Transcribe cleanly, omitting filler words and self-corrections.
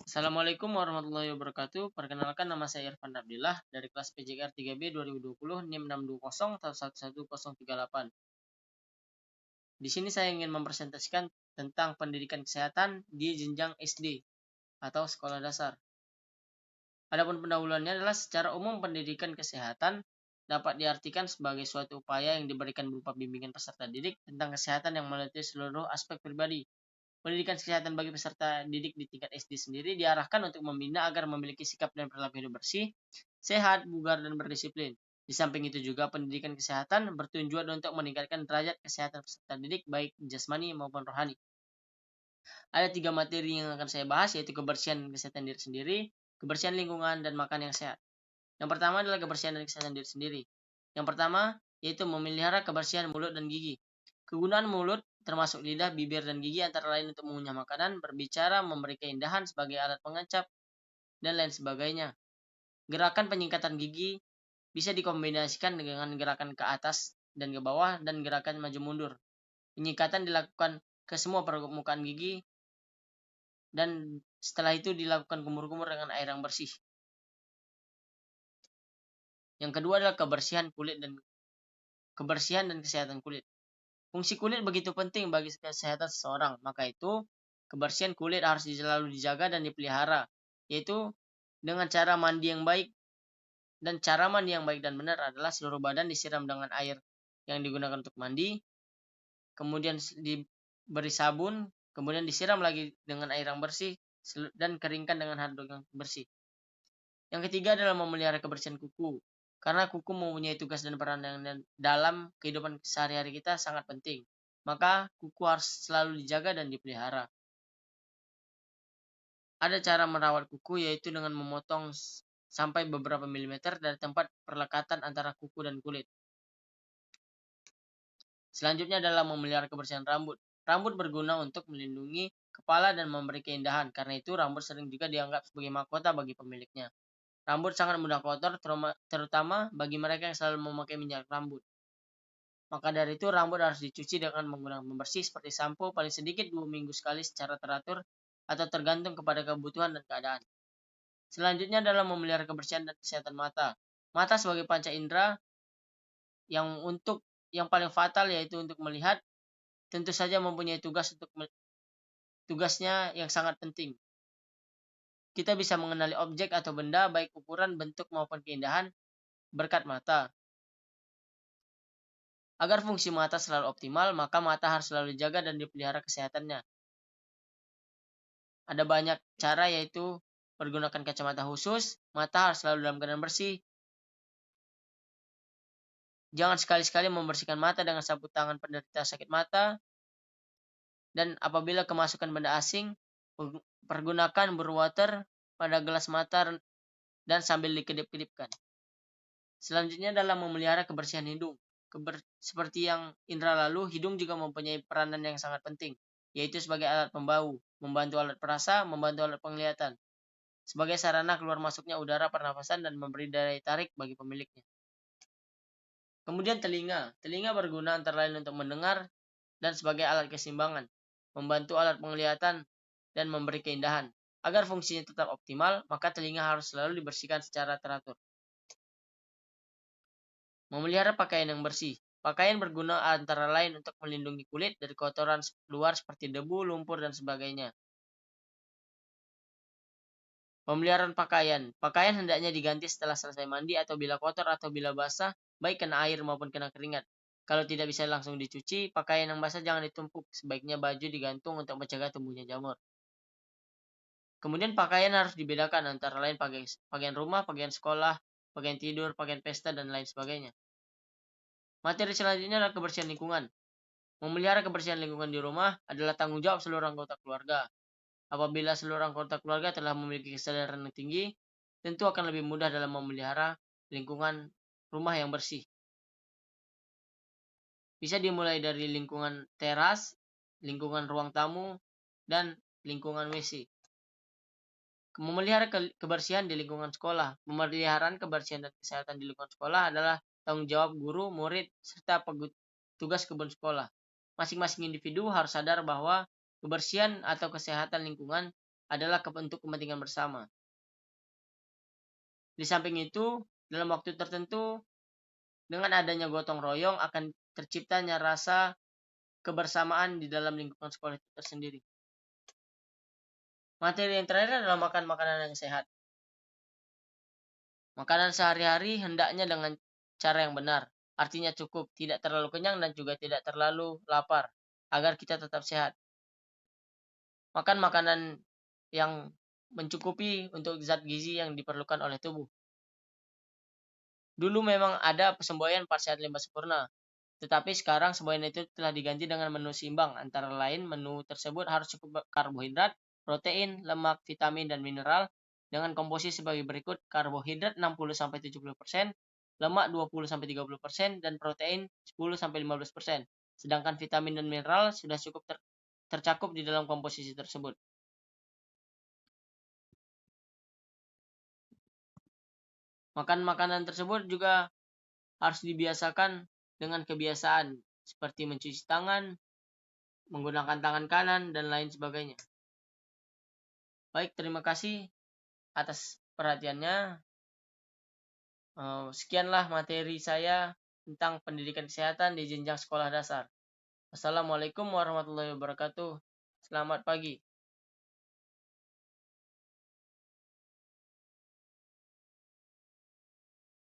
Assalamualaikum warahmatullahi wabarakatuh. Perkenalkan, nama saya Irfan Abdillah dari kelas PJKR 3B 2020 NIM 620111038. Di sini saya ingin mempresentasikan tentang pendidikan kesehatan di jenjang SD atau sekolah dasar. Adapun pendahuluannya adalah secara umum pendidikan kesehatan dapat diartikan sebagai suatu upaya yang diberikan berupa bimbingan peserta didik tentang kesehatan yang meliputi seluruh aspek pribadi. Pendidikan kesehatan bagi peserta didik di tingkat SD sendiri diarahkan untuk membina agar memiliki sikap dan perilaku hidup bersih, sehat, bugar, dan berdisiplin. Di samping itu juga pendidikan kesehatan bertujuan untuk meningkatkan derajat kesehatan peserta didik baik jasmani maupun rohani. Ada 3 materi yang akan saya bahas, yaitu kebersihan dan kesehatan diri sendiri, kebersihan lingkungan, dan makan yang sehat. Yang pertama adalah kebersihan dan kesehatan diri sendiri. Yang pertama yaitu memelihara kebersihan mulut dan gigi. Kegunaan mulut termasuk lidah, bibir, dan gigi antara lain untuk mengunyah makanan, berbicara, memberi keindahan sebagai alat pengencap, dan lain sebagainya. Gerakan penyingkatan gigi bisa dikombinasikan dengan gerakan ke atas dan ke bawah dan gerakan maju mundur. Penyingkatan dilakukan ke semua permukaan gigi dan setelah itu dilakukan kumur-kumur dengan air yang bersih. Yang kedua adalah kebersihan dan kesehatan kulit. Fungsi kulit begitu penting bagi kesehatan seseorang, maka itu kebersihan kulit harus selalu dijaga dan dipelihara, yaitu dengan cara mandi yang baik. Dan cara mandi yang baik dan benar adalah seluruh badan disiram dengan air yang digunakan untuk mandi, kemudian diberi sabun, kemudian disiram lagi dengan air yang bersih, dan keringkan dengan handuk yang bersih. Yang ketiga adalah memelihara kebersihan kuku. Karena kuku mempunyai tugas dan peran yang dalam kehidupan sehari-hari kita sangat penting. Maka kuku harus selalu dijaga dan dipelihara. Ada cara merawat kuku, yaitu dengan memotong sampai beberapa milimeter dari tempat perlekatan antara kuku dan kulit. Selanjutnya adalah memelihara kebersihan rambut. Rambut berguna untuk melindungi kepala dan memberi keindahan. Karena itu rambut sering juga dianggap sebagai mahkota bagi pemiliknya. Rambut sangat mudah kotor, terutama bagi mereka yang selalu memakai minyak rambut. Maka dari itu, rambut harus dicuci dengan menggunakan pembersih seperti sampo paling sedikit 2 minggu sekali secara teratur atau tergantung kepada kebutuhan dan keadaan. Selanjutnya adalah memelihara kebersihan dan kesehatan mata. Mata sebagai panca indera yang paling fatal yaitu untuk melihat, tentu saja mempunyai tugasnya yang sangat penting. Kita bisa mengenali objek atau benda baik ukuran, bentuk maupun keindahan berkat mata. Agar fungsi mata selalu optimal, maka mata harus selalu dijaga dan dipelihara kesehatannya. Ada banyak cara, yaitu menggunakan kacamata khusus, mata harus selalu dalam keadaan bersih. Jangan sekali-sekali membersihkan mata dengan sapu tangan penderita sakit mata. Dan apabila kemasukan benda asing, pergunakan blue water pada gelas mata dan sambil dikedip-kedipkan. Selanjutnya adalah memelihara kebersihan hidung. Seperti yang indra lalu, hidung juga mempunyai peranan yang sangat penting, yaitu sebagai alat pembau, membantu alat perasa, membantu alat penglihatan, sebagai sarana keluar masuknya udara pernafasan dan memberi daya tarik bagi pemiliknya. Kemudian telinga. Telinga berguna antara lain untuk mendengar dan sebagai alat keseimbangan, membantu alat penglihatan dan memberi keindahan. Agar fungsinya tetap optimal, maka telinga harus selalu dibersihkan secara teratur. Memelihara pakaian yang bersih. Pakaian berguna antara lain untuk melindungi kulit dari kotoran luar seperti debu, lumpur, dan sebagainya. Pemeliharaan pakaian. Pakaian hendaknya diganti setelah selesai mandi atau bila kotor atau bila basah, baik kena air maupun kena keringat. Kalau tidak bisa langsung dicuci, pakaian yang basah jangan ditumpuk. Sebaiknya baju digantung untuk mencegah tumbuhnya jamur. Kemudian pakaian harus dibedakan antara lain pakaian rumah, pakaian sekolah, pakaian tidur, pakaian pesta, dan lain sebagainya. Materi selanjutnya adalah kebersihan lingkungan. Memelihara kebersihan lingkungan di rumah adalah tanggung jawab seluruh anggota keluarga. Apabila seluruh anggota keluarga telah memiliki kesadaran yang tinggi, tentu akan lebih mudah dalam memelihara lingkungan rumah yang bersih. Bisa dimulai dari lingkungan teras, lingkungan ruang tamu, dan lingkungan WC. Memelihara kebersihan di lingkungan sekolah. Pemeliharaan kebersihan dan kesehatan di lingkungan sekolah adalah tanggung jawab guru, murid, serta petugas kebun sekolah. Masing-masing individu harus sadar bahwa kebersihan atau kesehatan lingkungan adalah untuk kepentingan bersama. Di samping itu, dalam waktu tertentu, dengan adanya gotong royong akan terciptanya rasa kebersamaan di dalam lingkungan sekolah itu tersendiri. Materi yang terakhir adalah makan makanan yang sehat. Makanan sehari-hari hendaknya dengan cara yang benar, artinya cukup, tidak terlalu kenyang dan juga tidak terlalu lapar, agar kita tetap sehat. Makan makanan yang mencukupi untuk zat gizi yang diperlukan oleh tubuh. Dulu memang ada semboyan 4 sehat 5 sempurna, tetapi sekarang semboyan itu telah diganti dengan menu seimbang. Antara lain, menu tersebut harus cukup karbohidrat, protein, lemak, vitamin, dan mineral dengan komposisi sebagai berikut: karbohidrat 60-70%, lemak 20-30%, dan protein 10-15%. Sedangkan vitamin dan mineral sudah cukup tercakup di dalam komposisi tersebut. Makan makanan tersebut juga harus dibiasakan dengan kebiasaan seperti mencuci tangan, menggunakan tangan kanan, dan lain sebagainya. Baik, terima kasih atas perhatiannya. Sekianlah materi saya tentang pendidikan kesehatan di jenjang sekolah dasar. Assalamualaikum warahmatullahi wabarakatuh. Selamat pagi.